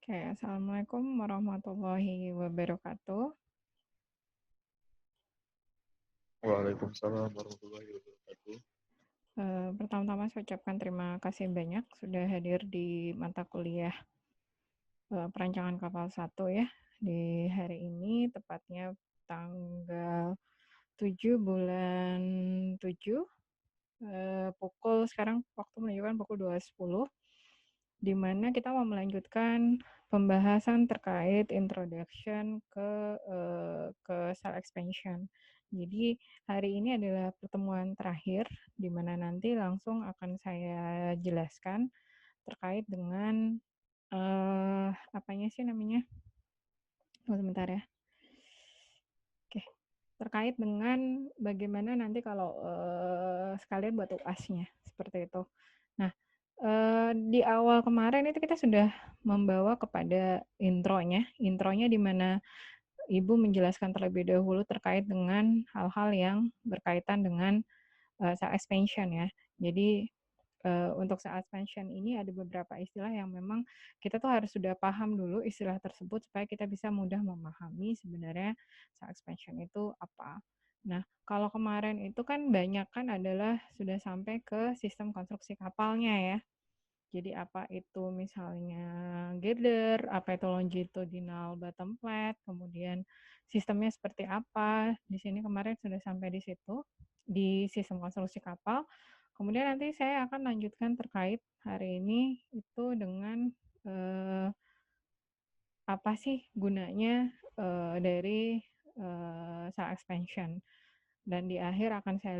Oke, Assalamualaikum warahmatullahi wabarakatuh. Waalaikumsalam warahmatullahi wabarakatuh. Pertama-tama saya ucapkan terima kasih banyak sudah hadir di mata kuliah perancangan kapal 1 ya di hari ini, tepatnya tanggal 7 bulan 7, pukul sekarang waktu menunjukkan pukul 2.10, di mana kita mau melanjutkan pembahasan terkait introduction ke cell expansion. Jadi hari ini adalah pertemuan terakhir di mana nanti langsung akan saya jelaskan terkait dengan apanya sih namanya? Sebentar ya. Oke, terkait dengan bagaimana nanti kalau sekalian buat UAS-nya seperti itu. Nah, di awal kemarin itu kita sudah membawa kepada intronya di mana Ibu menjelaskan terlebih dahulu terkait dengan hal-hal yang berkaitan dengan cell expansion ya. Jadi untuk saat expansion ini ada beberapa istilah yang memang kita tuh harus sudah paham dulu istilah tersebut supaya kita bisa mudah memahami sebenarnya saat expansion itu apa. Nah, kalau kemarin itu kan banyak kan adalah sudah sampai ke sistem konstruksi kapalnya ya. Jadi apa itu misalnya girder, apa itu longitudinal bottom plate, kemudian sistemnya seperti apa. Di sini kemarin sudah sampai di situ, di sistem konstruksi kapal. Kemudian nanti saya akan lanjutkan terkait hari ini itu dengan apa sih gunanya dari cell expansion. Dan di akhir akan saya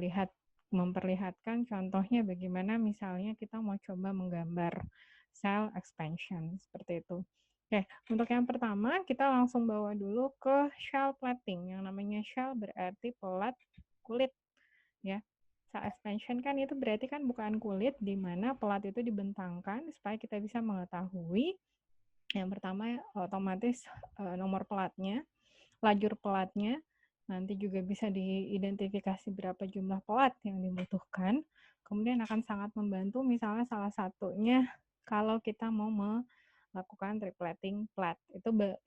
memperlihatkan contohnya bagaimana misalnya kita mau coba menggambar cell expansion seperti itu. Oke, untuk yang pertama kita langsung bawa dulu ke shell plating. Yang namanya shell berarti pelat kulit ya. Cell expansion kan itu berarti kan bukan kulit, di mana pelat itu dibentangkan supaya kita bisa mengetahui yang pertama otomatis nomor pelatnya, lajur pelatnya, nanti juga bisa diidentifikasi berapa jumlah pelat yang dibutuhkan. Kemudian akan sangat membantu misalnya salah satunya kalau kita mau melakukan triplating plat.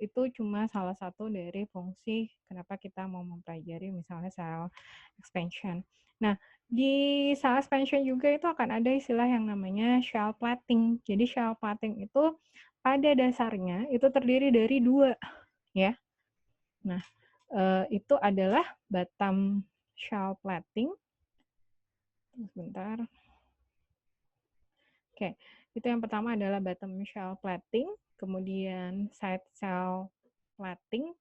Itu cuma salah satu dari fungsi kenapa kita mau mempelajari misalnya cell expansion. Nah, di cell expansion juga itu akan ada istilah yang namanya shell plating. Jadi shell plating itu pada dasarnya itu terdiri dari dua ya. Nah, itu adalah bottom shell plating. Sebentar. Oke, itu yang pertama adalah bottom shell plating, kemudian side shell plating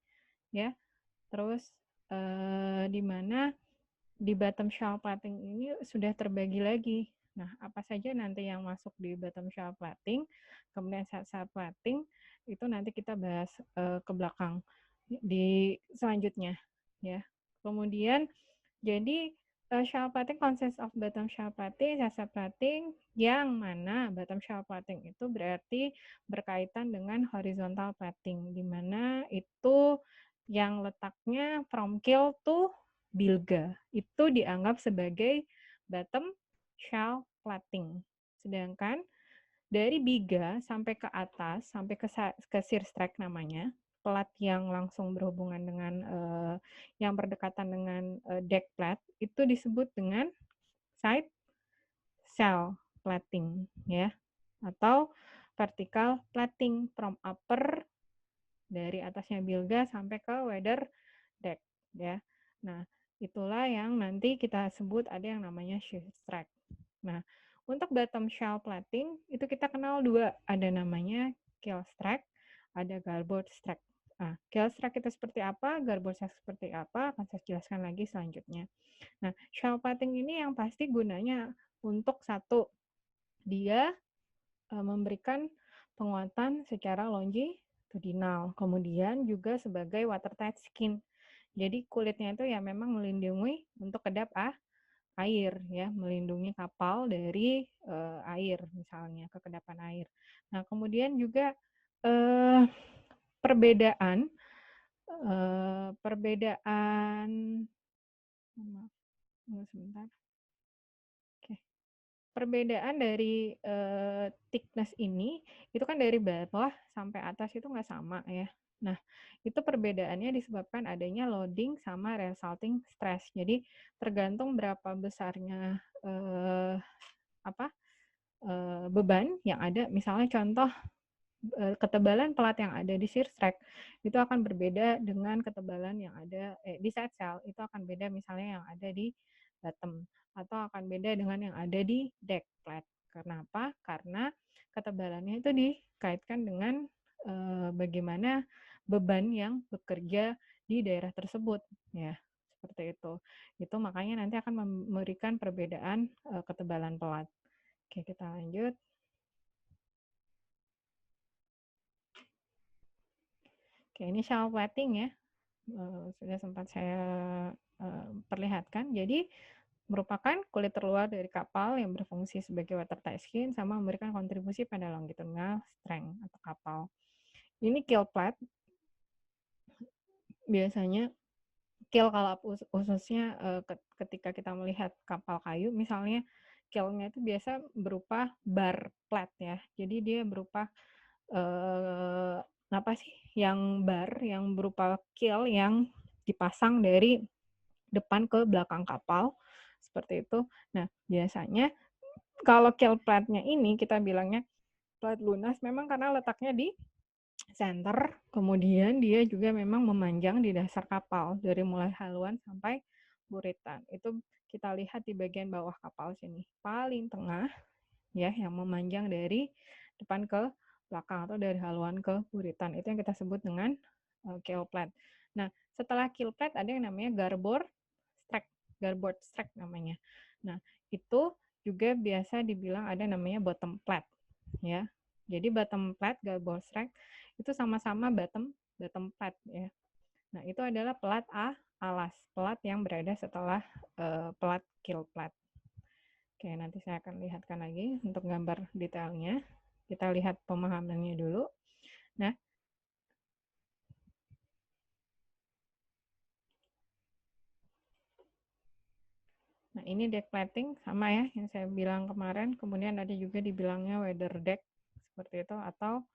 ya. Terus di mana di bottom shell plating ini sudah terbagi lagi. Nah, apa saja nanti yang masuk di bottom shell plating, kemudian side shell plating, itu nanti kita bahas ke belakang di selanjutnya ya. Kemudian jadi shell plating consists of bottom shell plating, side shell plating, yang mana bottom shell plating itu berarti berkaitan dengan horizontal plating, di mana itu yang letaknya from keel to bilga. Itu dianggap sebagai bottom shell plating. Sedangkan dari biga sampai ke atas, sampai ke shear strike namanya, pelat yang langsung berhubungan dengan yang berdekatan dengan deck plat, itu disebut dengan side shell plating ya, atau vertical plating from upper dari atasnya bilga sampai ke weather deck ya. Nah, itulah yang nanti kita sebut ada yang namanya shear strike. Nah, untuk bottom shell plating itu kita kenal dua, ada namanya keel strike, ada garboard strike. Nah, keel strike itu seperti apa, garboard strike seperti apa, akan saya jelaskan lagi selanjutnya. Nah, shell plating ini yang pasti gunanya untuk satu, dia memberikan penguatan secara longitudinal, kemudian juga sebagai watertight skin. Jadi kulitnya itu ya memang melindungi untuk kedap air ya, melindungi kapal dari air misalnya, kekedapan air. Nah, kemudian juga eh, perbedaan perbedaan maaf, sebentar. Oke. perbedaan dari, thickness ini, itu kan dari bawah sampai atas itu nggak sama ya. Nah, itu perbedaannya disebabkan adanya loading sama resulting stress. Jadi, tergantung berapa besarnya, apa, beban yang ada, misalnya contoh, ketebalan pelat yang ada di shear track itu akan berbeda dengan ketebalan yang ada di side cell itu akan beda misalnya yang ada di bottom atau akan beda dengan yang ada di deck plate. Kenapa? Karena ketebalannya itu dikaitkan dengan bagaimana beban yang bekerja di daerah tersebut ya. Seperti itu. Itu makanya nanti akan memberikan perbedaan ketebalan pelat. Oke, kita lanjut. Oke, ini shell plating ya. Sudah sempat saya perlihatkan. Jadi merupakan kulit terluar dari kapal yang berfungsi sebagai watertight skin sama memberikan kontribusi pada longitudinal strength atau kapal. Ini keel plate. Biasanya keel kalau khususnya ketika kita melihat kapal kayu, misalnya keelnya itu biasa berupa bar plate ya. Jadi dia berupa apa sih? Yang bar yang berupa keel yang dipasang dari depan ke belakang kapal seperti itu. Nah, biasanya kalau keel plate-nya ini kita bilangnya plate lunas memang karena letaknya di center, kemudian dia juga memang memanjang di dasar kapal dari mulai haluan sampai buritan. Itu kita lihat di bagian bawah kapal sini. Paling tengah ya yang memanjang dari depan ke belakang atau dari haluan ke buritan. Itu yang kita sebut dengan keel plate. Nah, setelah keel plate ada yang namanya garboard strake namanya. Nah, itu juga biasa dibilang ada namanya bottom plate ya. Jadi bottom plate, garboard strake itu sama-sama bottom plate ya. Nah, itu adalah pelat alas, pelat yang berada setelah pelat keel plate. Oke, nanti saya akan lihatkan lagi untuk gambar detailnya. Kita lihat pemahamannya dulu. Nah, ini deck plating sama ya yang saya bilang kemarin. Kemudian ada juga dibilangnya weather deck seperti itu atau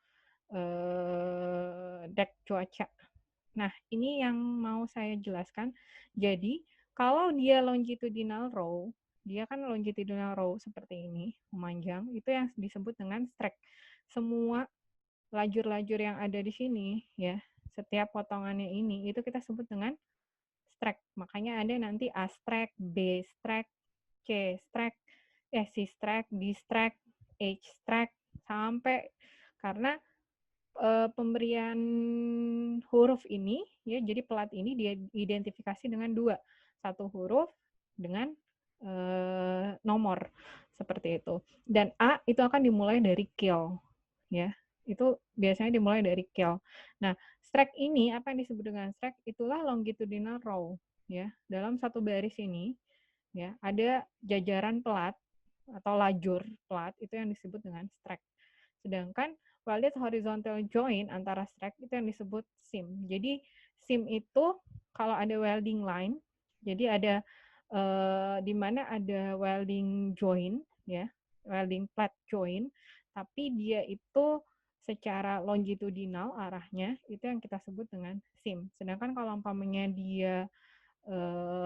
deck cuaca. Nah, ini yang mau saya jelaskan. Jadi, kalau dia longitudinal row, dia kan longitudinal row seperti ini, memanjang, itu yang disebut dengan strake. Semua lajur-lajur yang ada di sini, ya, setiap potongannya ini, itu kita sebut dengan strake. Makanya ada nanti A strake, B strake, C strake, C strake, D strake, H strake, sampai karena pemberian huruf ini ya jadi pelat ini dia identifikasi dengan dua, satu huruf dengan nomor seperti itu. Dan A itu akan dimulai dari keel ya. Itu biasanya dimulai dari keel. Nah, strake ini apa yang disebut dengan strake? Itulah longitudinal row ya. Dalam satu baris ini ya ada jajaran pelat atau lajur pelat itu yang disebut dengan strake. Sedangkan welded horizontal joint antara strake itu yang disebut seam. Jadi seam itu kalau ada welding line, jadi ada di mana ada welding joint ya, welding plate joint, tapi dia itu secara longitudinal arahnya itu yang kita sebut dengan seam. Sedangkan kalau umpamanya dia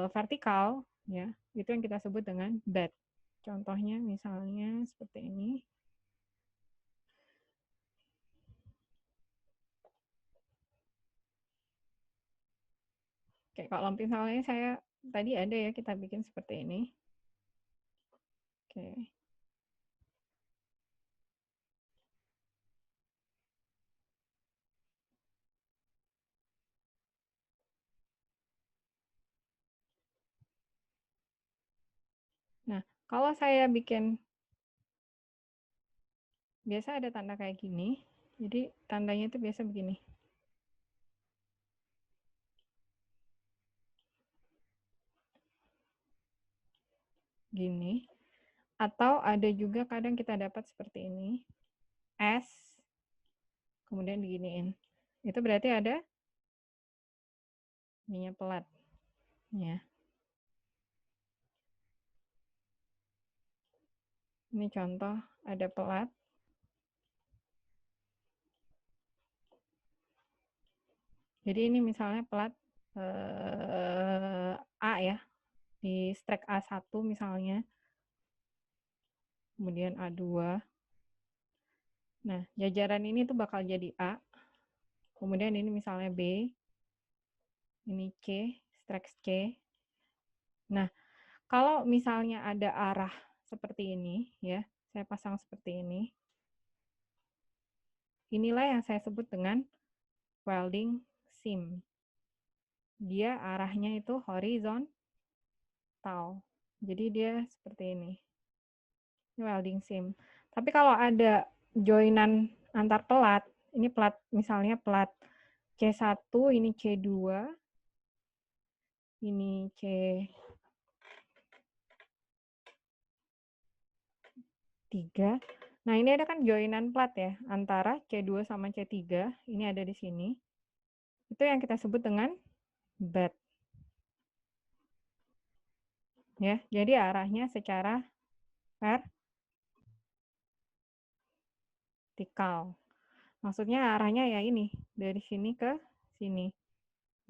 vertikal ya, itu yang kita sebut dengan bed. Contohnya misalnya seperti ini. Oke, kalau misalnya saya tadi ada ya kita bikin seperti ini. Oke. Nah, kalau saya bikin biasa ada tanda kayak gini. Jadi tandanya itu biasa begini. Gini. Atau ada juga kadang kita dapat seperti ini. S kemudian diginiin. Itu berarti ada minyak pelat. Ya. Ini contoh ada pelat. Jadi ini misalnya pelat A ya, di strike A1 misalnya, kemudian A2. Nah, jajaran ini tuh bakal jadi A, kemudian ini misalnya B, ini C, strike C. Nah, kalau misalnya ada arah seperti ini, ya, saya pasang seperti ini, inilah yang saya sebut dengan welding seam. Dia arahnya itu horizontal. Jadi dia seperti ini. Ini welding seam. Tapi kalau ada joinan antar pelat, ini pelat misalnya pelat C1, ini C2, ini C3. Nah, ini ada kan joinan plat ya antara C2 sama C3. Ini ada di sini. Itu yang kita sebut dengan bed. Ya, jadi arahnya secara vertikal. Maksudnya arahnya ya ini, dari sini ke sini.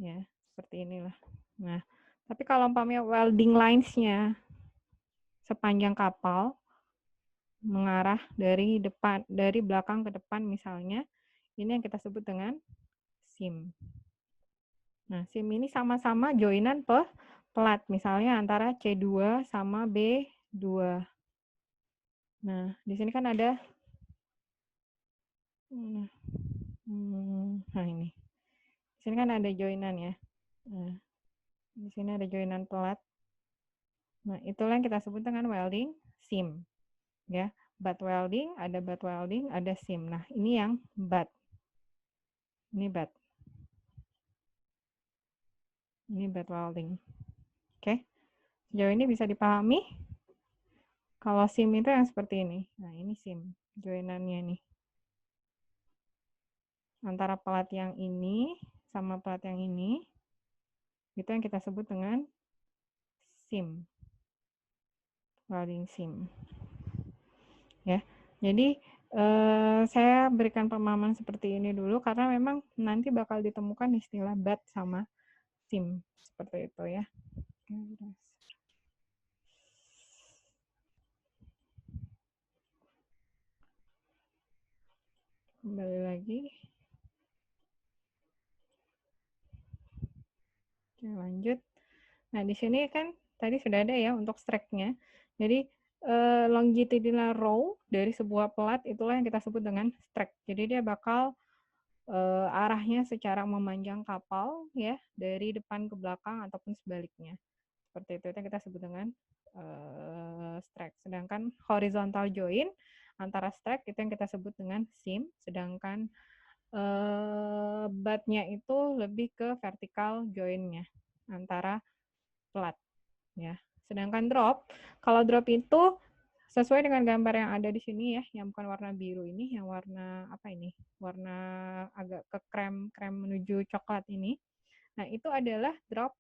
Ya, seperti inilah. Nah, tapi kalau umpamanya welding lines-nya sepanjang kapal mengarah dari depan, dari belakang ke depan misalnya, ini yang kita sebut dengan seam. Nah, seam ini sama-sama joinan pelat, misalnya antara C2 sama B2. Nah, di sini kan ada, nah ini, di sini kan ada joinan ya. Nah, di sini ada joinan pelat. Nah, itulah yang kita sebut dengan welding seam. Ya, butt welding, ada seam. Nah, ini yang butt. Ini butt. Ini butt welding. Oke. Sejauh ini bisa dipahami? Kalau seam itu yang seperti ini. Nah, ini seam. Joinannya nih. Antara pelat yang ini sama pelat yang ini. Itu yang kita sebut dengan seam. Welding seam. Ya. Jadi saya berikan pemahaman seperti ini dulu karena memang nanti bakal ditemukan istilah butt sama seam seperti itu ya. Kembali lagi. Oke, lanjut. Nah, di sini kan tadi sudah ada ya untuk strike-nya. Jadi longitudinal row dari sebuah pelat itulah yang kita sebut dengan strike. Jadi dia bakal arahnya secara memanjang kapal ya dari depan ke belakang ataupun sebaliknya. Seperti itu yang kita sebut dengan strike. Sedangkan horizontal join antara strike itu yang kita sebut dengan seam, sedangkan butt-nya itu lebih ke vertikal join-nya antara pelat ya. Sedangkan drop, kalau drop itu sesuai dengan gambar yang ada di sini ya, yang bukan warna biru ini, yang warna apa ini? Warna agak ke krem menuju coklat ini. Nah, itu adalah drop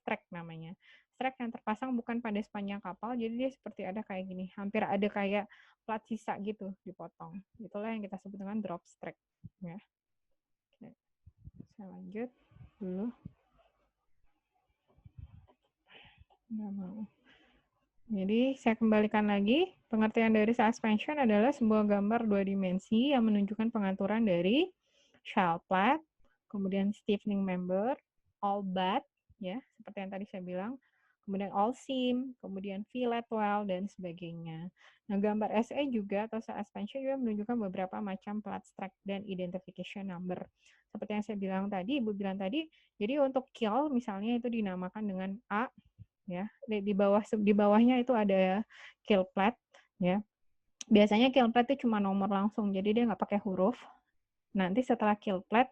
strike namanya. Strike yang terpasang bukan pada sepanjang kapal, jadi dia seperti ada kayak gini, hampir ada kayak plat sisa gitu dipotong. Itulah yang kita sebut dengan drop strike ya. Oke. Saya lanjut dulu. Nggak mau. Jadi saya kembalikan lagi, pengertian dari suspension adalah sebuah gambar dua dimensi yang menunjukkan pengaturan dari shell plat, kemudian stiffening member, all butt, ya seperti yang tadi saya bilang, kemudian all seam, kemudian fillet well, dan sebagainya. Nah, gambar SE juga atau suspension juga menunjukkan beberapa macam plat strike dan identification number. Seperti yang saya bilang tadi, Ibu bilang tadi, jadi untuk kill misalnya itu dinamakan dengan A, ya di bawahnya itu ada kill plat ya. Biasanya kill plat itu cuma nomor langsung, jadi dia nggak pakai huruf. Nanti setelah kill plat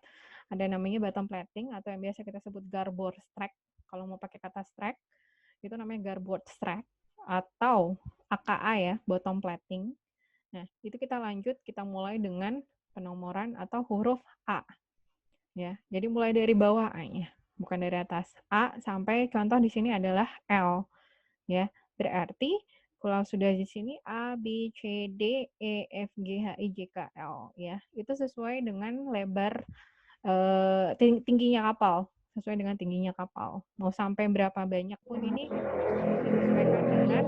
ada namanya bottom plating atau yang biasa kita sebut garboard strike. Kalau mau pakai kata strike itu namanya garboard strike atau AKA ya, bottom plating. Nah, itu kita lanjut, kita mulai dengan penomoran atau huruf A ya. Jadi mulai dari bawah A-nya, bukan dari atas. A sampai contoh di sini adalah L ya. Berarti Kalau sudah di sini A, B, C, D, E, F, G, H, I, J, K, L ya. Itu sesuai dengan lebar tingginya kapal, sesuai dengan tingginya kapal. Mau sampai berapa banyak pun ini disesuaikan dengan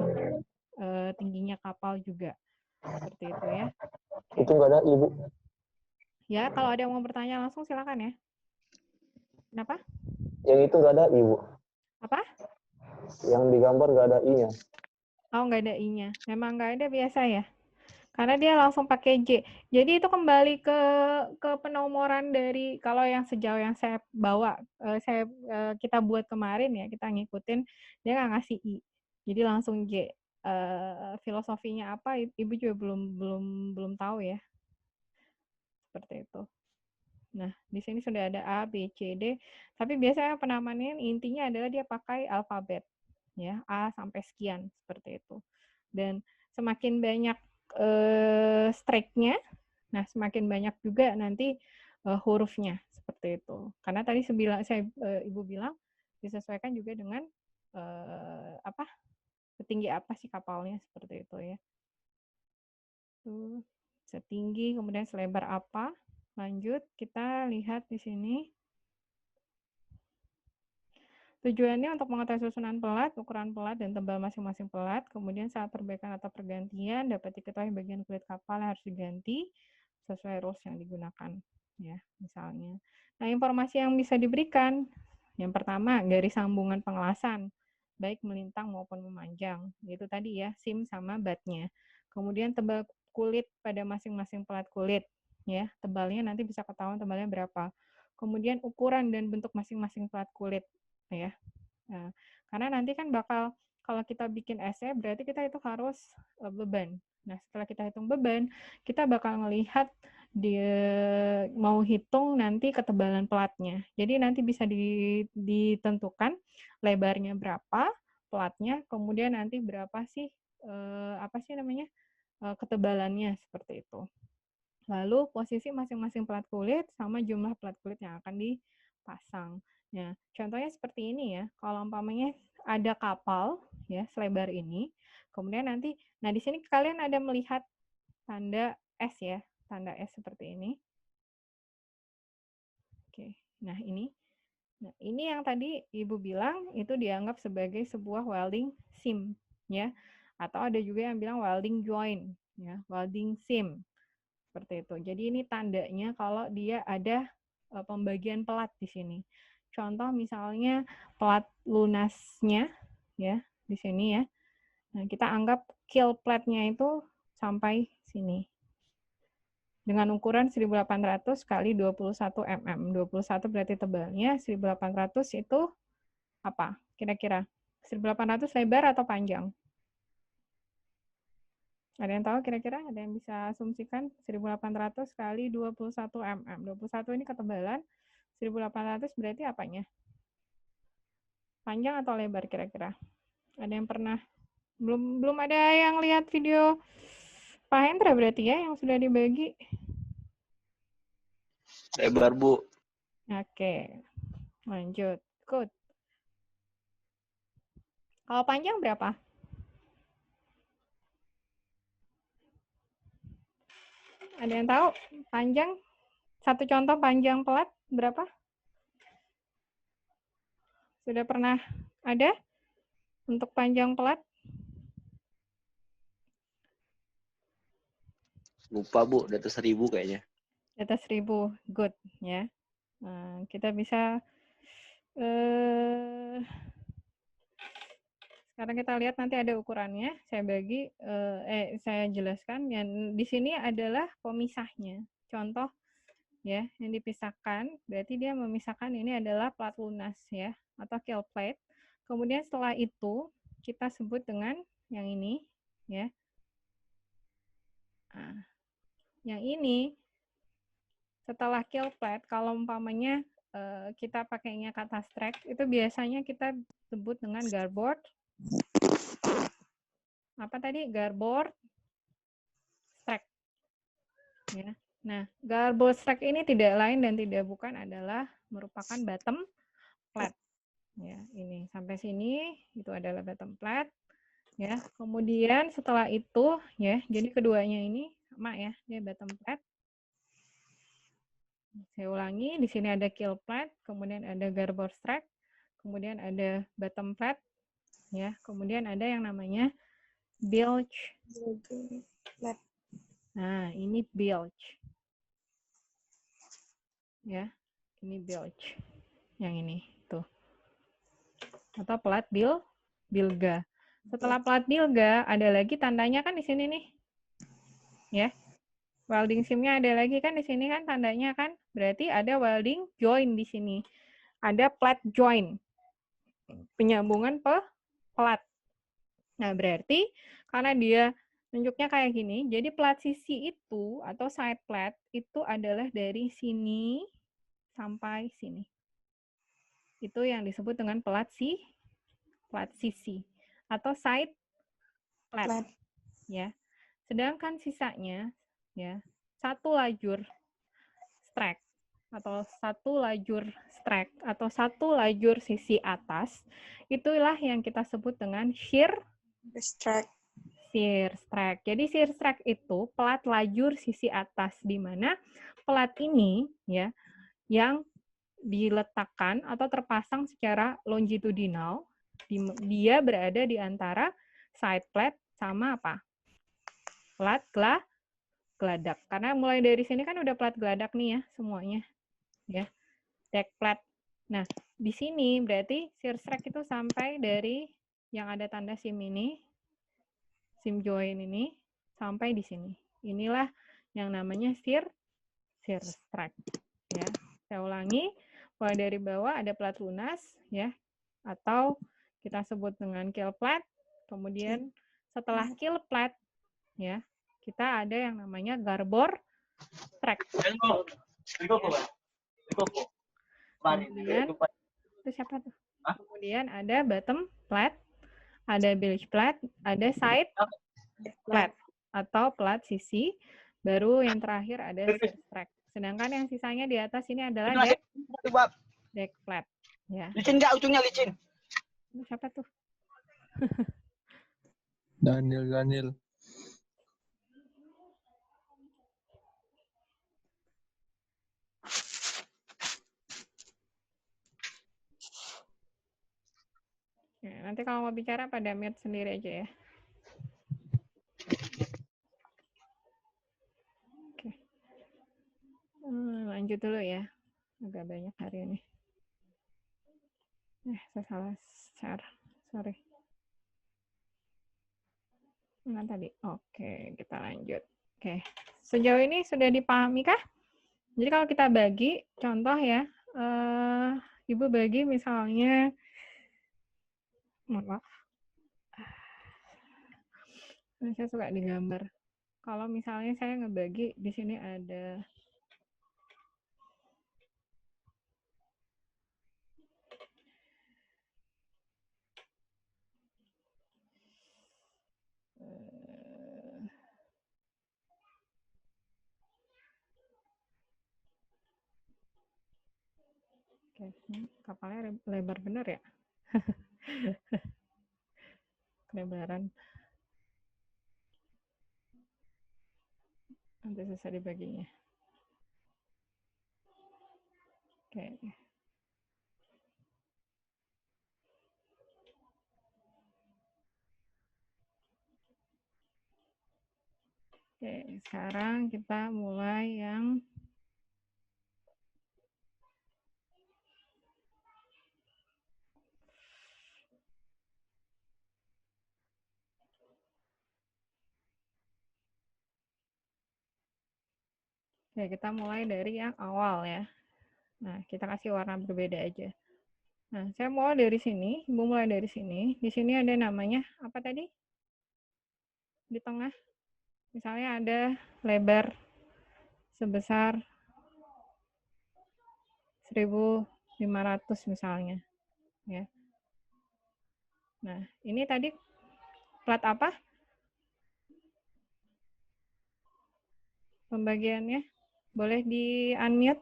tingginya kapal juga. Seperti itu ya. Oke. Itu nggak ada Ibu. Ya, kalau ada yang mau bertanya langsung silakan ya. Kenapa? Yang itu nggak ada Ibu. Apa? Yang digambar nggak ada I-nya. Oh, nggak ada I-nya. Memang nggak ada biasa ya? Karena dia langsung pakai J. Jadi itu kembali ke penomoran dari kalau yang sejauh yang saya bawa, kita buat kemarin ya, kita ngikutin, dia nggak ngasih I. Jadi langsung J. Filosofinya apa, Ibu juga belum tahu ya. Seperti itu. Nah, di sini sudah ada A, B, C, D. Tapi biasanya penamaannya intinya adalah dia pakai alfabet. Ya, A sampai sekian, seperti itu. Dan semakin banyak strike-nya, nah semakin banyak juga nanti hurufnya, seperti itu. Karena tadi Ibu bilang disesuaikan juga dengan setinggi apa sih kapalnya, seperti itu ya. Setinggi, kemudian selebar apa. Lanjut, kita lihat di sini. Tujuannya untuk mengetahui susunan pelat, ukuran pelat, dan tebal masing-masing pelat. Kemudian saat perbaikan atau pergantian, dapat diketahui bagian kulit kapal yang harus diganti sesuai rules yang digunakan. Ya, misalnya. Nah, informasi yang bisa diberikan, yang pertama, garis sambungan pengelasan, baik melintang maupun memanjang. Itu tadi ya, sim sama batnya. Kemudian tebal kulit pada masing-masing pelat kulit. Ya, tebalnya nanti bisa ketahuan tebalnya berapa. Kemudian ukuran dan bentuk masing-masing pelat kulit. Ya. Nah, karena nanti kan bakal kalau kita bikin esai berarti kita itu harus beban. Nah, setelah kita hitung beban, kita bakal ngelihat mau hitung nanti ketebalan pelatnya. Jadi nanti bisa ditentukan lebarnya berapa, pelatnya, kemudian nanti berapa sih ketebalannya seperti itu. Lalu posisi masing-masing pelat kulit sama jumlah pelat kulit yang akan dipasang. Nah, contohnya seperti ini ya. Kalau umpamanya ada kapal ya selebar ini, kemudian nanti, nah di sini kalian ada melihat tanda S ya, tanda S seperti ini. Oke, nah ini yang tadi Ibu bilang itu dianggap sebagai sebuah welding seam ya, atau ada juga yang bilang welding joint ya, welding seam. Seperti itu. Jadi ini tandanya kalau dia ada pembagian pelat di sini. Contoh misalnya pelat lunasnya ya di sini ya. Nah, kita anggap kill plate-nya itu sampai sini. Dengan ukuran 1800 kali 21 mm. 21 berarti tebalnya, 1800 itu apa? Kira-kira 1800 lebar atau panjang? Ada yang tahu kira-kira? Ada yang bisa asumsikan? 1800 kali 21 mm. 21 ini ketebalan, 1800 berarti apanya? Panjang atau lebar kira-kira? Ada yang pernah? Belum ada yang lihat video Pak Hendra berarti ya yang sudah dibagi? Lebar, Bu. Oke, lanjut. Good. Kalau panjang berapa? Ada yang tahu? Panjang? Satu contoh panjang pelat berapa? Sudah pernah ada untuk panjang pelat? Lupa, Bu. Di atas 1000 kayaknya. Di atas 1000. Good ya. Nah, kita bisa sekarang kita lihat nanti ada ukurannya. Saya jelaskan. Yang di sini adalah pemisahnya. Contoh ya, yang dipisahkan berarti dia memisahkan ini adalah plat lunas ya atau kill plate. Kemudian setelah itu kita sebut dengan yang ini ya. Nah, yang ini setelah kill plate kalau umpamanya kita pakainya kata strike itu biasanya kita sebut dengan garboard. Apa tadi? Garboard strike. Ya. Nah, garboard strike ini tidak lain dan tidak bukan adalah merupakan bottom plate. Ya, ini sampai sini itu adalah bottom plate. Ya, kemudian setelah itu ya, jadi keduanya ini sama ya, dia bottom flat. Saya ulangi, di sini ada kill flat, kemudian ada garboard track, kemudian ada bottom flat, ya, kemudian ada yang namanya bilge. Nah, ini bilge. Ya, ini bilge. Yang ini, tuh. Atau plat bilga. Setelah plat bilga, ada lagi tandanya kan di sini nih. Ya, welding seam-nya ada lagi kan di sini kan tandanya kan. Berarti ada welding joint di sini. Ada plat joint. Penyambungan plat. Nah, berarti karena dia nunjuknya kayak gini, jadi plat sisi itu atau side plat itu adalah dari sini sampai sini. Itu yang disebut dengan plat sisi atau side plat. Ya. Sedangkan sisanya ya, satu lajur strike atau satu lajur sisi atas, itulah yang kita sebut dengan shear strike. Jadi shear strike itu plat lajur sisi atas, di mana plat ini ya yang diletakkan atau terpasang secara longitudinal, dia berada di antara side plat sama apa? Plat geladak. Karena mulai dari sini kan udah plat geladak nih ya semuanya. Ya. Deck plat. Nah, di sini berarti shear strike itu sampai dari yang ada tanda seam ini, seam joint ini, sampai di sini. Inilah yang namanya shear strike. Ya. Saya ulangi, mulai dari bawah ada plat lunas, ya, atau kita sebut dengan kill plat. Kemudian setelah kill plat, ya, kita ada yang namanya garboard track. Kemudian itu siapa tuh? Kemudian ada bottom plat, ada bilge plat, ada side plat atau plat sisi, baru yang terakhir ada shear strike. Sedangkan yang sisanya di atas ini adalah deck plat. Ya. Licin nggak ujungnya licin? Itu siapa tuh? Daniel. Ya, nanti kalau mau bicara pada mute sendiri aja ya. Oke. Lanjut dulu ya. Agak banyak hari ini. Saya salah share. Sorry. Mana tadi? Oke, kita lanjut. Oke. Sejauh ini sudah dipahami kah? Jadi kalau kita bagi, contoh ya, Ibu bagi misalnya, maaf, saya suka digambar. Kalau misalnya saya ngebagi, di sini ada oke, kapalnya lebar bener ya? Kelebaran. Nanti susah dibaginya. Oke. Oke, sekarang kita mulai yang Oke, kita mulai dari yang awal ya. Nah, kita kasih warna berbeda aja. Nah, saya mulai dari sini, Ibu mulai dari sini. Di sini ada namanya, apa tadi? Di tengah. Misalnya ada lebar sebesar 1.500 misalnya. Ya. Nah, ini tadi plat apa? Pembagiannya. Boleh di-unmute?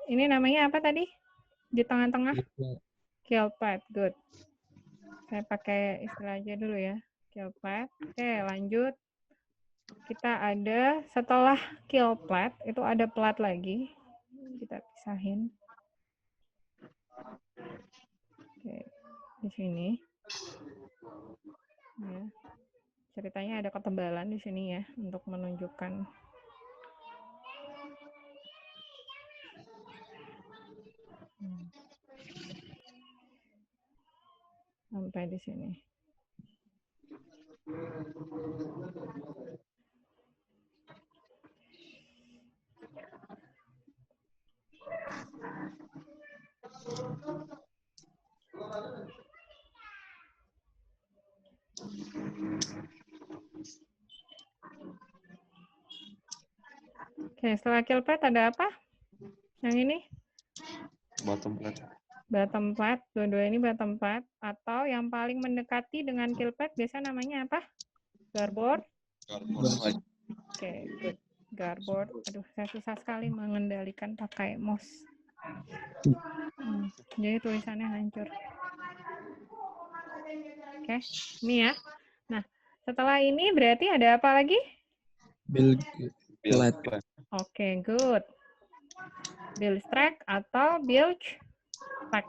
Ini namanya apa tadi? Di tengah-tengah? Kill plat, good. Saya pakai istilah aja dulu ya. Kill plate. Oke, lanjut. Kita ada setelah kill plate itu ada plat lagi. Kita pisahin. Oke, di sini. Ya. Ceritanya ada ketebalan di sini ya untuk menunjukkan. Sampai di sini. Oke, setelah kill plate ada apa? Yang ini? Bottom plate. Bottom plate. Dua-dua ini bottom plate. Atau yang paling mendekati dengan kill plate biasa namanya apa? Garboard. Oke, good. Garboard. Aduh, saya susah sekali mengendalikan pakai mouse. Jadi tulisannya hancur. Oke, ini ya. Nah, setelah ini berarti ada apa lagi? Build Build plate. Oke, good. Build stack atau build stack.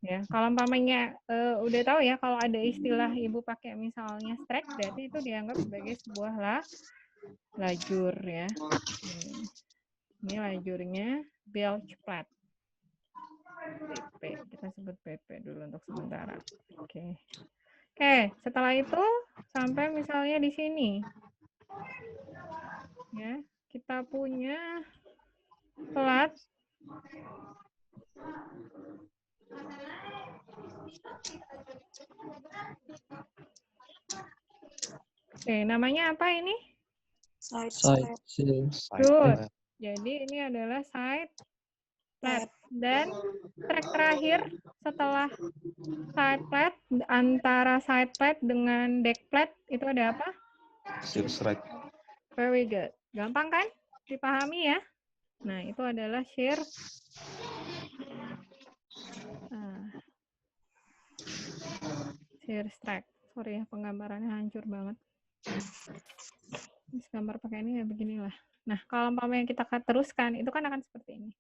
Ya, kalau umpamanya udah tahu ya kalau ada istilah ibu pakai misalnya stack, berarti itu dianggap sebagai sebuah lajur ya. Ini lajurnya build plate. PP, kita sebut PP dulu untuk sementara. Oke. Oke, setelah itu sampai misalnya di sini. Ya, kita punya plat. Oke, namanya apa ini? Side Good. Jadi ini adalah side plate. Dan track terakhir setelah side plate, antara side plate dengan deck plate, itu ada apa? shear strike. Very good. Gampang kan? Dipahami ya? Nah, itu adalah shear. Shear strike. Sorry ya, penggambarannya hancur banget. Ini gambar pakai ini ya beginilah. Nah, kalau umpamanya kita teruskan, itu kan akan seperti ini.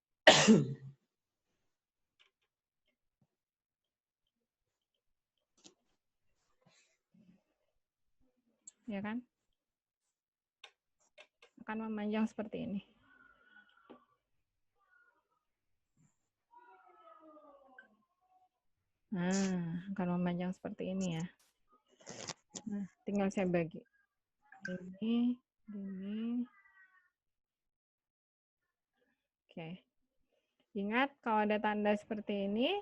Ya kan? Akan memanjang seperti ini. Nah, akan memanjang seperti ini ya. Nah, tinggal saya bagi. Ini. Oke. Ingat, kalau ada tanda seperti ini,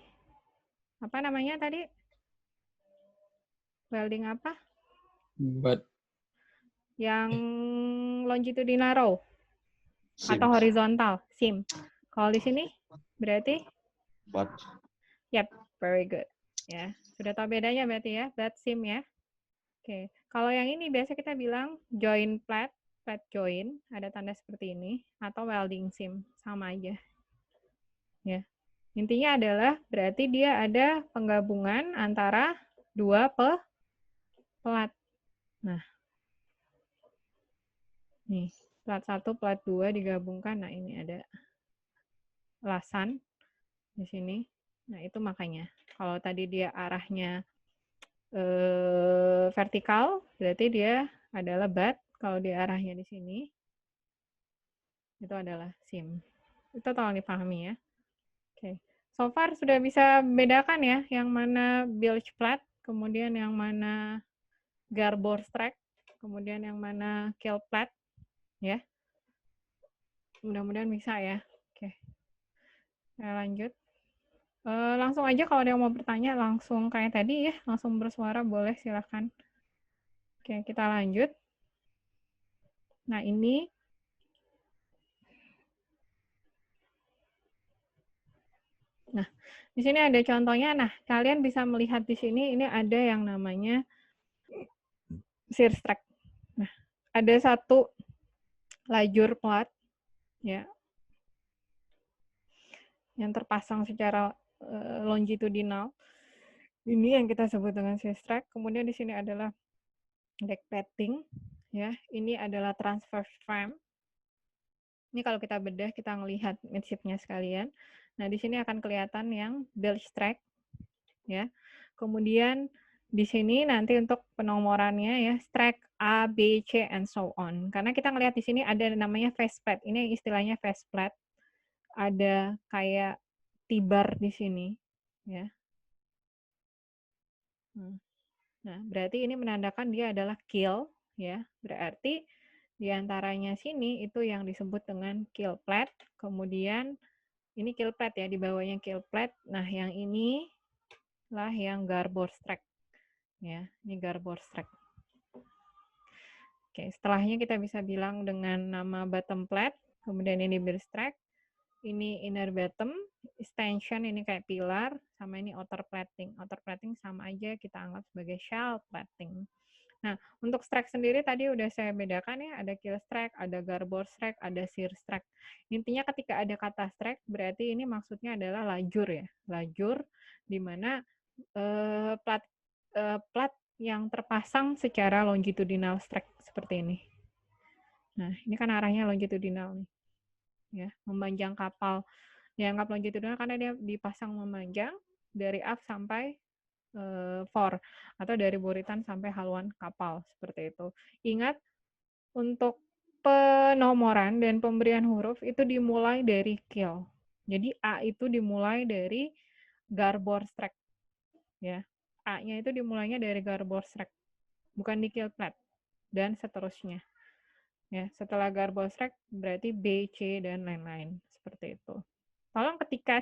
apa namanya tadi? Welding apa? But Yang longitudinal row atau horizontal, seam. Kalau di sini berarti but yep, very good. Ya, sudah tahu bedanya berarti ya, butt seam ya. Oke, kalau yang ini biasa kita bilang join plate, plate join, ada tanda seperti ini, atau welding seam, sama aja. Ya, intinya adalah berarti dia ada penggabungan antara dua plat. Nah, nih, plat 1, plat 2 digabungkan. Nah, ini ada lasan di sini. Nah, itu makanya. Kalau tadi dia arahnya vertikal, berarti dia adalah butt. Kalau dia arahnya di sini, itu adalah seam. Itu tolong dipahami ya. Oke. So far sudah bisa bedakan ya, yang mana bilge plate, kemudian yang mana garboard stack, kemudian yang mana kill plate, ya. Mudah-mudahan bisa ya. Oke. Saya lanjut. Langsung aja kalau ada yang mau bertanya, langsung kayak tadi ya, langsung bersuara boleh, silakan. Oke, kita lanjut. Nah, ini di sini ada contohnya. Nah, kalian bisa melihat di sini, ini ada yang namanya shear strike. Nah, ada satu lajur plat, ya, yang terpasang secara longitudinal. Ini yang kita sebut dengan shear strike. Kemudian di sini adalah deck plating, ya. Ini adalah transverse frame. Ini kalau kita bedah, kita ngelihat midshipnya sekalian. Nah, di sini akan kelihatan yang bilge strike, ya. Kemudian di sini nanti untuk penomorannya ya, strike A, B, C, and so on. Karena kita ngelihat di sini ada namanya face plate. Ini istilahnya face plate. Ada kayak T-bar di sini, ya. Nah, berarti ini menandakan dia adalah keel, ya. Berarti di antaranya sini itu yang disebut dengan keel plate. Kemudian ini keel plate ya, di bawahnya keel plate. Nah, yang ini lah yang garboard strike, ya. Ini garboard strike. Oke, setelahnya kita bisa bilang dengan nama bottom plate, kemudian ini bilge strike, ini inner bottom, extension ini kayak pilar, sama ini outer plating. Outer plating sama aja kita anggap sebagai shell plating. Nah, untuk strike sendiri tadi udah saya bedakan ya, ada keel strike, ada garboard strike, ada shear strike. Intinya ketika ada kata strike, berarti ini maksudnya adalah lajur ya, lajur di mana plat yang terpasang secara longitudinal strike seperti ini. Nah, ini kan arahnya longitudinal nih, ya, memanjang kapal. Dianggap longitudinal karena dia dipasang memanjang dari aft sampai fore, atau dari buritan sampai haluan kapal, seperti itu. Ingat, untuk penomoran dan pemberian huruf itu dimulai dari keel. Jadi A itu dimulai dari garboard strike, ya. A-nya itu dimulainya dari garboard strike, bukan di keel plate, dan seterusnya. Ya, setelah garboard strike berarti B, C, dan lain-lain, seperti itu. Tolong ketika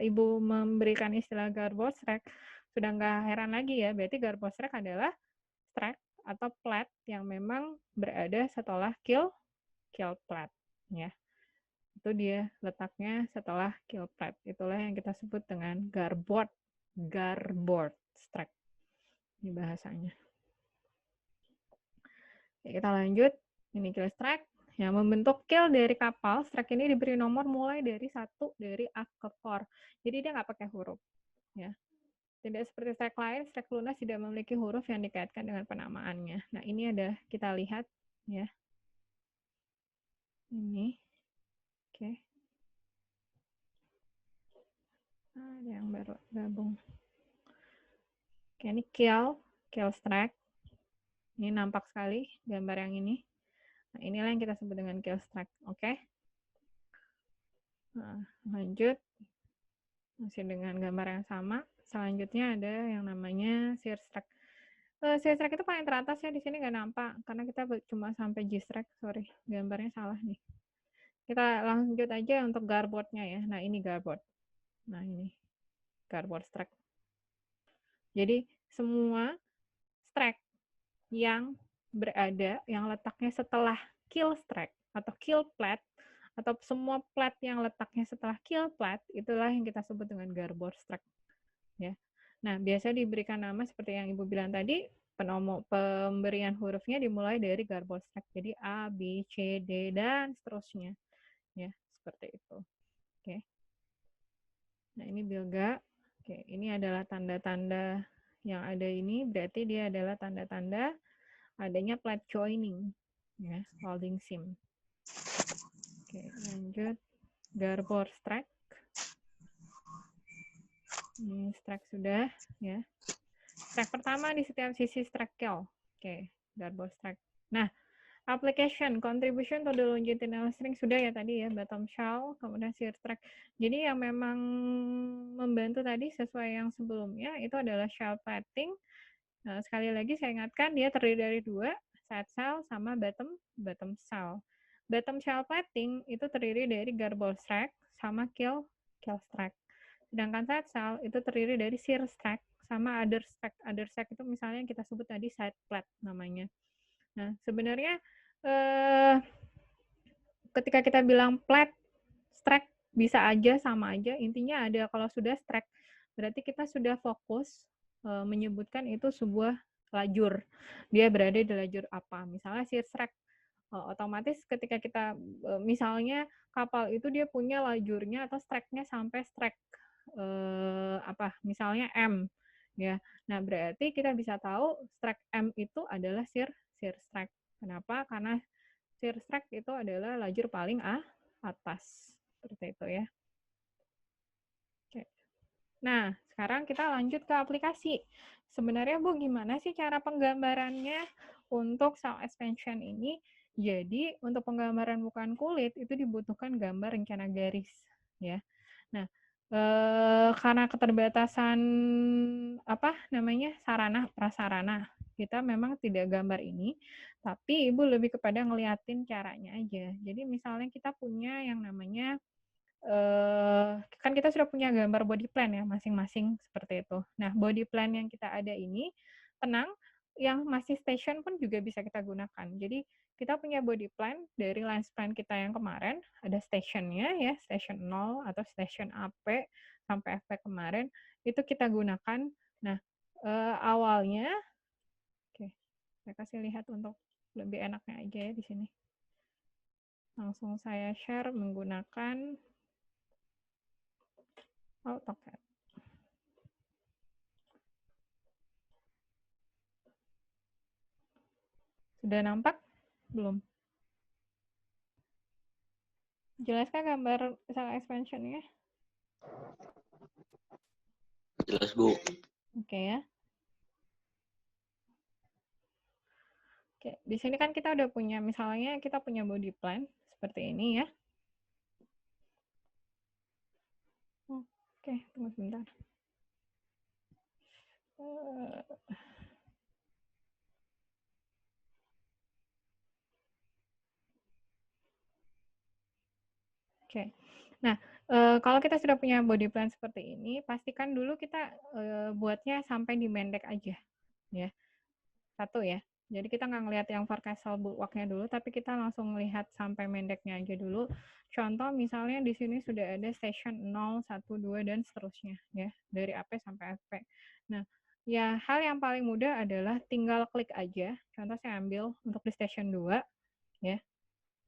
Ibu memberikan istilah garboard strike, sudah nggak heran lagi ya, berarti garboard strike adalah strike atau plate yang memang berada setelah keel plate, ya. Itu dia letaknya setelah keel plate. Itulah yang kita sebut dengan garboard strike. Ini bahasanya. Oke, kita lanjut. Ini keel strike. Yang membentuk keel dari kapal, strike ini diberi nomor mulai dari 1 dari aft ke fore. Jadi dia nggak pakai huruf, ya. Tidak seperti strike lain, strike lunas tidak memiliki huruf yang dikaitkan dengan penamaannya. Nah, ini ada kita lihat, ya. Ini, oke. Ada yang baru gabung. Oke, ini keel strike. Ini nampak sekali gambar yang ini. Nah, inilah yang kita sebut dengan keel strike, oke? Nah, lanjut. Masih dengan gambar yang sama. Selanjutnya ada yang namanya shear strike. Shear strike itu paling teratas ya, di sini nggak nampak karena kita cuma sampai G strike. Sorry, gambarnya salah nih. Kita lanjut aja untuk garboardnya ya. Nah, ini garboard. Nah, ini garboard strike. Jadi semua strike yang berada, yang letaknya setelah keel strike atau keel plate, atau semua plate yang letaknya setelah keel plate, itulah yang kita sebut dengan garboard strike, ya. Nah, biasa diberikan nama seperti yang Ibu bilang tadi, pemberian hurufnya dimulai dari garboard strike. Jadi A, B, C, D, dan seterusnya, ya, seperti itu. Oke. Nah, ini bilga. Oke, ini adalah tanda-tanda yang ada ini, berarti dia adalah tanda-tanda adanya plate joining, ya, holding seam. Oke, lanjut. Garboard strike. Ini strike sudah, ya. Strike pertama di setiap sisi strike keel. Oke, garboard strike. Nah, application, contribution to the longitudinal string sudah ya tadi ya, bottom shell, kemudian shear strike. Jadi yang memang membantu tadi sesuai yang sebelumnya itu adalah shell plating. Nah, sekali lagi saya ingatkan dia terdiri dari 2, side shell sama bottom shell. Bottom shell plating itu terdiri dari garboard strike sama keel strike. Sedangkan side shell itu terdiri dari shear strike sama other strike. Other strike itu misalnya yang kita sebut tadi side plate namanya. Nah, sebenarnya ketika kita bilang plate, strike bisa aja sama aja. Intinya ada kalau sudah strike berarti kita sudah fokus menyebutkan itu sebuah lajur. Dia berada di lajur apa? Misalnya shear strike. Otomatis ketika kita misalnya kapal itu dia punya lajurnya atau strike-nya sampai strike misalnya M. Ya. Nah, berarti kita bisa tahu strike M itu adalah shear strike. Kenapa? Karena shear strike itu adalah lajur paling atas. Seperti itu ya. Oke. Nah, sekarang kita lanjut ke aplikasi. Sebenarnya Bu, gimana sih cara penggambarannya untuk cell expansion ini? Jadi, untuk penggambaran bukan kulit itu dibutuhkan gambar rencana garis, ya. Nah, karena keterbatasan sarana prasarana, kita memang tidak gambar ini, tapi Ibu lebih kepada ngeliatin caranya aja. Jadi misalnya kita punya yang namanya kan kita sudah punya gambar body plan ya masing-masing seperti itu. Nah, body plan yang kita ada ini tenang, yang masih station pun juga bisa kita gunakan. Jadi kita punya body plan dari lines plan kita yang kemarin, ada stationnya ya, station 0 atau station AP sampai FP kemarin, itu kita gunakan. Nah, awalnya, oke, saya kasih lihat untuk lebih enaknya aja ya di sini. Langsung saya share menggunakan AutoCAD. Sudah nampak? Belum? Jelaskah gambar cell expansion-nya? Jelas, Bu. Oke ya. Oke, di sini kan kita udah punya, misalnya kita punya body plan seperti ini ya. Oke, tunggu sebentar. Oke. Nah, kalau kita sudah punya body plan seperti ini, pastikan dulu kita buatnya sampai di mendek aja, ya. Satu ya. Jadi kita nggak ngelihat yang forecastle bulwark-nya dulu, tapi kita langsung melihat sampai mendeknya aja dulu. Contoh misalnya di sini sudah ada station 0, 1, 2, dan seterusnya, ya. Dari AP sampai FP. Nah, ya hal yang paling mudah adalah tinggal klik aja. Contoh saya ambil untuk di station 2, ya.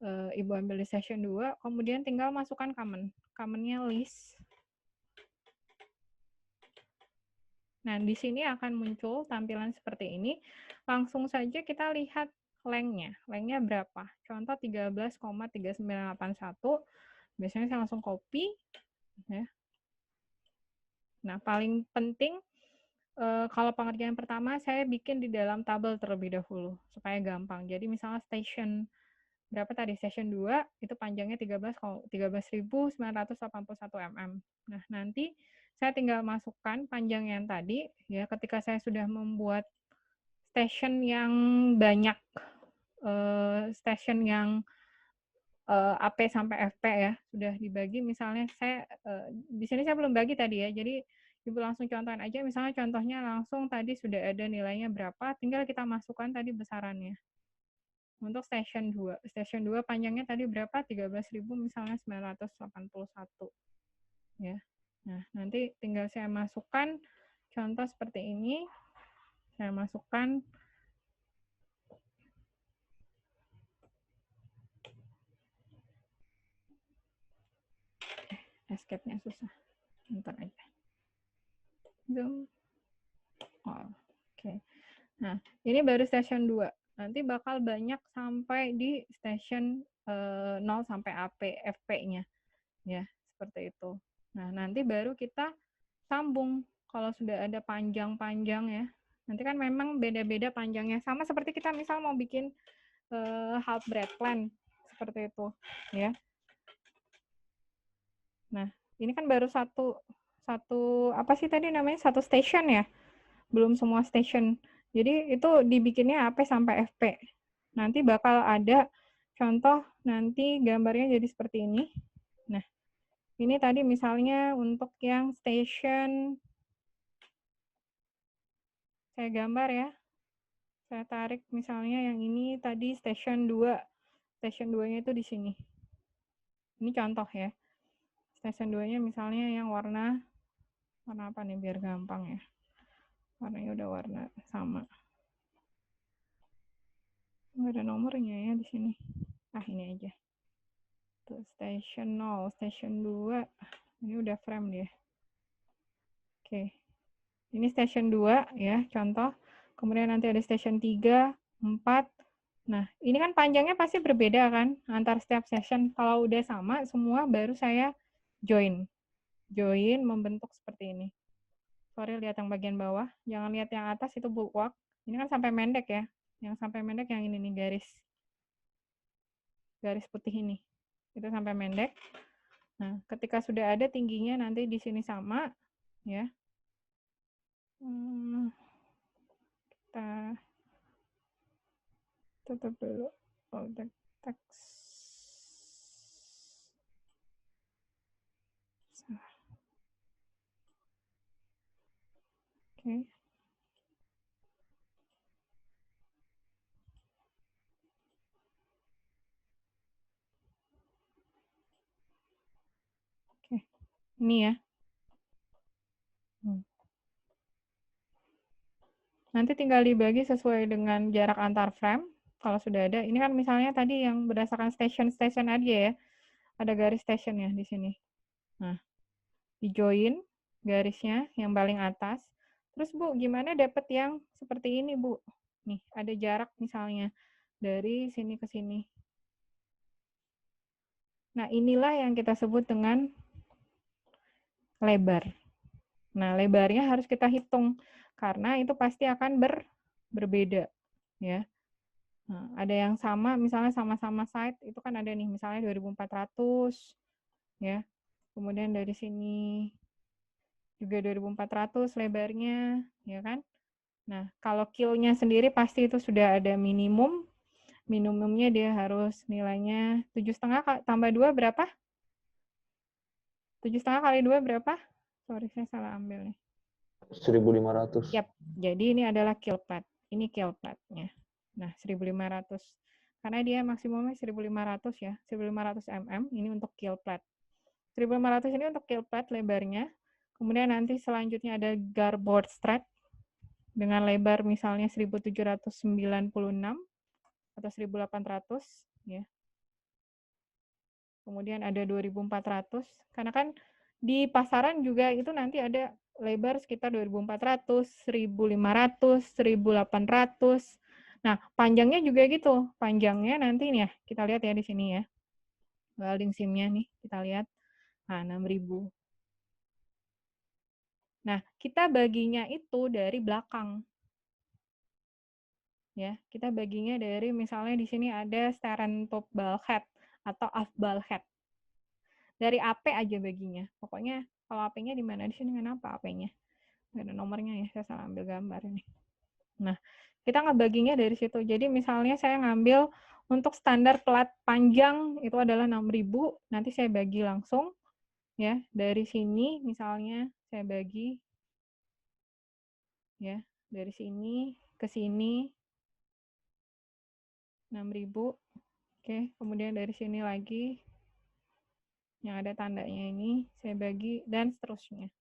Ibu ambil di session 2, kemudian tinggal masukkan common. Commonnya list. Nah, di sini akan muncul tampilan seperti ini. Langsung saja kita lihat length-nya. Length-nya berapa? Contoh 13,3981. Biasanya saya langsung copy. Ya. Nah, paling penting, kalau pengerjaan pertama, saya bikin di dalam tabel terlebih dahulu. Supaya gampang. Jadi misalnya station berapa tadi? Session 2 itu panjangnya 13.981 mm. Nah, nanti saya tinggal masukkan panjang yang tadi ya ketika saya sudah membuat station yang banyak station yang AP sampai FP ya, sudah dibagi misalnya saya di sini saya belum bagi tadi ya. Jadi Ibu langsung contohin aja, misalnya contohnya langsung tadi sudah ada nilainya berapa, tinggal kita masukkan tadi besarannya. Untuk station 2. Station 2 panjangnya tadi berapa? 13.000 misalnya 981. Ya. Nah, nanti tinggal saya masukkan contoh seperti ini. Saya masukkan escape-nya susah. Bentar aja. Zoom. Oh, oke. Nah, ini baru station 2. Nanti bakal banyak sampai di station 0 sampai AP, FP-nya. Ya, seperti itu. Nah, nanti baru kita sambung. Kalau sudah ada panjang-panjang ya. Nanti kan memang beda-beda panjangnya. Sama seperti kita misal mau bikin half bread plan. Seperti itu. Ya. Nah, ini kan baru satu apa sih tadi namanya? Satu station ya. Belum semua station. Jadi itu dibikinnya AP sampai FP. Nanti bakal ada contoh nanti gambarnya jadi seperti ini. Nah, ini tadi misalnya untuk yang station, saya gambar ya. Saya tarik misalnya yang ini tadi station 2. Station 2-nya itu di sini. Ini contoh ya. Station 2-nya misalnya yang warna apa nih biar gampang ya. Warnanya udah warna sama. Nggak ada nomornya ya di sini. Ah, ini aja. Tuh, station 0, station 2. Ini udah frame dia. Oke. Ini station 2 ya, contoh. Kemudian nanti ada station 3, 4. Nah, ini kan panjangnya pasti berbeda kan antar setiap session. Kalau udah sama semua baru saya join. Join membentuk seperti ini. Sorry, lihat yang bagian bawah. Jangan lihat yang atas, itu bookmark. Ini kan sampai mendek ya. Yang sampai mendek yang ini nih, garis putih ini. Itu sampai mendek. Nah, ketika sudah ada tingginya nanti di sini sama, ya. Kita tutup dulu object text. Oke. Oke. Ini ya. Nanti tinggal dibagi sesuai dengan jarak antar frame. Kalau sudah ada, ini kan misalnya tadi yang berdasarkan station aja ya. Ada garis station ya di sini. Nah, di join garisnya yang paling atas. Terus Bu, gimana dapat yang seperti ini Bu? Nih, ada jarak misalnya dari sini ke sini. Nah, inilah yang kita sebut dengan lebar. Nah, lebarnya harus kita hitung karena itu pasti akan berbeda, ya. Nah, ada yang sama, misalnya sama-sama site, itu kan ada nih, misalnya 2400, ya. Kemudian dari sini juga 2400 lebarnya, ya kan. Nah, kalau kill-nya sendiri pasti itu sudah ada minimum. Minimumnya dia harus nilainya 7,5 tambah 2 berapa? 7,5 kali 2 berapa? Sorry, saya salah ambil nih. 1.500. Yap, jadi ini adalah kill plat. Ini kill platnya. Nah, 1.500. Karena dia maksimumnya 1.500 ya, 1.500 mm, ini untuk kill plat. 1.500 ini untuk kill plat lebarnya. Kemudian nanti selanjutnya ada garboard strap dengan lebar misalnya 1.796 atau 1.800 ya. Kemudian ada 2.400, karena kan di pasaran juga itu nanti ada lebar sekitar 2.400, 1.500, 1.800. Nah, panjangnya juga gitu. Panjangnya nanti nih ya, kita lihat ya di sini ya. Welding seam-nya nih, kita lihat. Nah, 6.000. Nah, kita baginya itu dari belakang. Ya, kita baginya dari misalnya di sini ada stern top bulkhead atau aft bulkhead. Dari AP aja baginya. Pokoknya kalau AP-nya di mana? Di sini kenapa AP-nya? Nggak ada nomornya ya, saya salah ambil gambar ini. Nah, kita ngebaginya dari situ. Jadi misalnya saya ngambil untuk standar plat panjang itu adalah 6.000, nanti saya bagi langsung ya. Dari sini misalnya saya bagi ya, dari sini ke sini 6.000. Oke, kemudian dari sini lagi yang ada tandanya ini saya bagi dan seterusnya.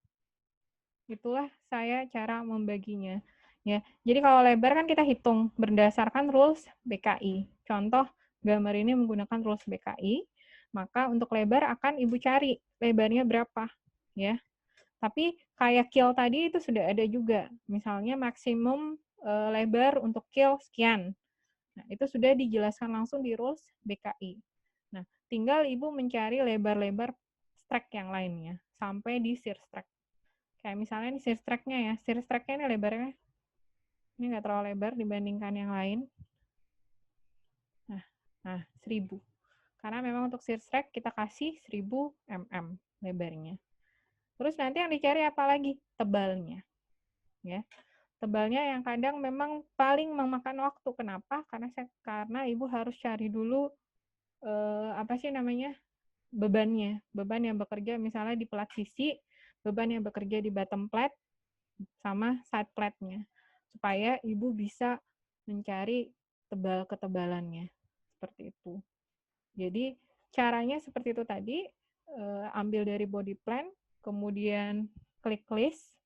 Itulah saya cara membaginya. Ya, jadi kalau lebar kan kita hitung berdasarkan rules BKI. Contoh gambar ini menggunakan rules BKI, maka untuk lebar akan Ibu cari lebarnya berapa, ya. Tapi kayak kill tadi itu sudah ada juga. Misalnya maksimum lebar untuk kill sekian. Nah, itu sudah dijelaskan langsung di rules BKI. Nah, tinggal Ibu mencari lebar-lebar strike yang lainnya sampai di shear strike. Kayak misalnya ini shear strike-nya ya. Shear strike-nya ini lebarnya ini nggak terlalu lebar dibandingkan yang lain. Nah, 1000. Karena memang untuk shear strike kita kasih 1000 mm lebarnya. Terus nanti yang dicari apa lagi? Tebalnya. Ya. Tebalnya yang kadang memang paling memakan waktu. Kenapa? Karena Ibu harus cari dulu apa sih namanya? Bebannya. Beban yang bekerja misalnya di plat sisi, beban yang bekerja di bottom plate, sama side plate-nya. Supaya Ibu bisa mencari tebal ketebalannya. Seperti itu. Jadi, caranya seperti itu tadi, ambil dari body plan, kemudian klik list,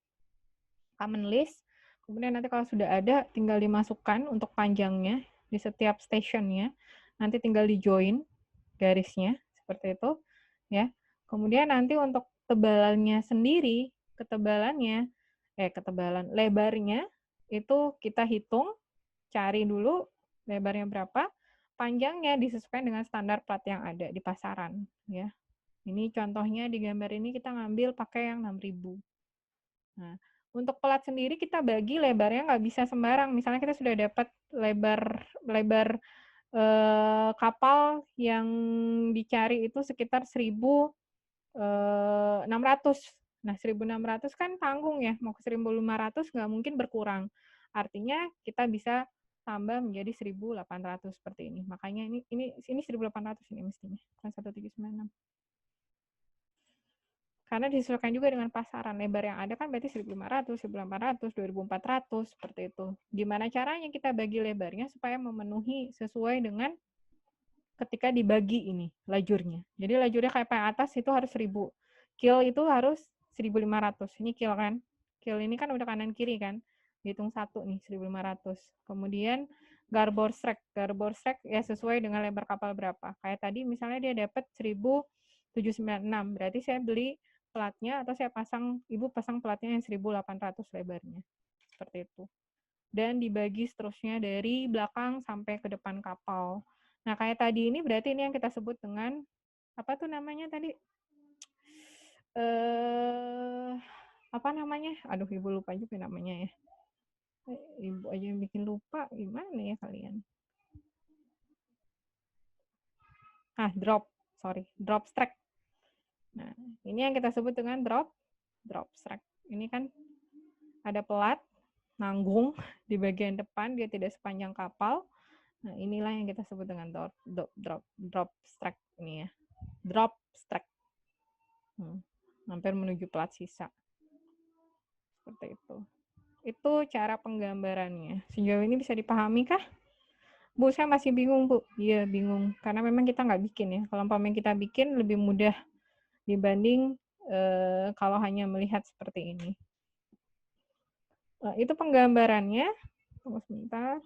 common list, kemudian nanti kalau sudah ada, tinggal dimasukkan untuk panjangnya di setiap stationnya, nanti tinggal di join garisnya, seperti itu. Ya. Kemudian nanti untuk tebalannya sendiri, ketebalannya, ketebalan. Lebarnya itu kita hitung, cari dulu lebarnya berapa, panjangnya disesuaikan dengan standar plat yang ada di pasaran, ya. Ini contohnya di gambar ini kita ngambil pakai yang 6.000. Nah, untuk pelat sendiri kita bagi lebarnya nggak bisa sembarang. Misalnya kita sudah dapat lebar kapal yang dicari itu sekitar 1.600. Nah, 1.600 kan tanggung ya, mau ke 1.500 nggak mungkin berkurang. Artinya kita bisa tambah menjadi 1.800 seperti ini. Makanya ini 1.800 ini mestinya, bukan 1.396. Karena disesuaikan juga dengan pasaran. Lebar yang ada kan berarti 1.500, 1.800, 2.400, seperti itu. Gimana caranya kita bagi lebarnya supaya memenuhi sesuai dengan ketika dibagi ini, lajurnya. Jadi lajurnya kayak yang atas itu harus 1.000. Kil itu harus 1.500. Ini kil kan? Kil ini kan udah kanan kiri kan? Hitung satu nih, 1.500. Kemudian garbor strek. Garbor strek ya sesuai dengan lebar kapal berapa. Kayak tadi misalnya dia dapat 1.796. Berarti saya beli platnya atau saya ibu pasang platnya yang 1.800 lebarnya. Seperti itu. Dan dibagi seterusnya dari belakang sampai ke depan kapal. Nah, kayak tadi ini berarti ini yang kita sebut dengan apa tuh namanya tadi? Apa namanya? Aduh, Ibu lupa juga namanya ya. Ibu aja yang bikin lupa, gimana ya kalian? Drop strike. Nah, ini yang kita sebut dengan drop strike. Ini kan ada pelat, nanggung di bagian depan, dia tidak sepanjang kapal. Nah, inilah yang kita sebut dengan drop strike ini ya. Drop strike. Hampir menuju plat sisa. Seperti itu. Itu cara penggambarannya. Sejauh ini bisa dipahami kah? Bu, saya masih bingung, Bu. Iya, bingung. Karena memang kita nggak bikin ya. Kalau umpamanya kita bikin lebih mudah dibanding kalau hanya melihat seperti ini. Itu penggambarannya. Tunggu sebentar.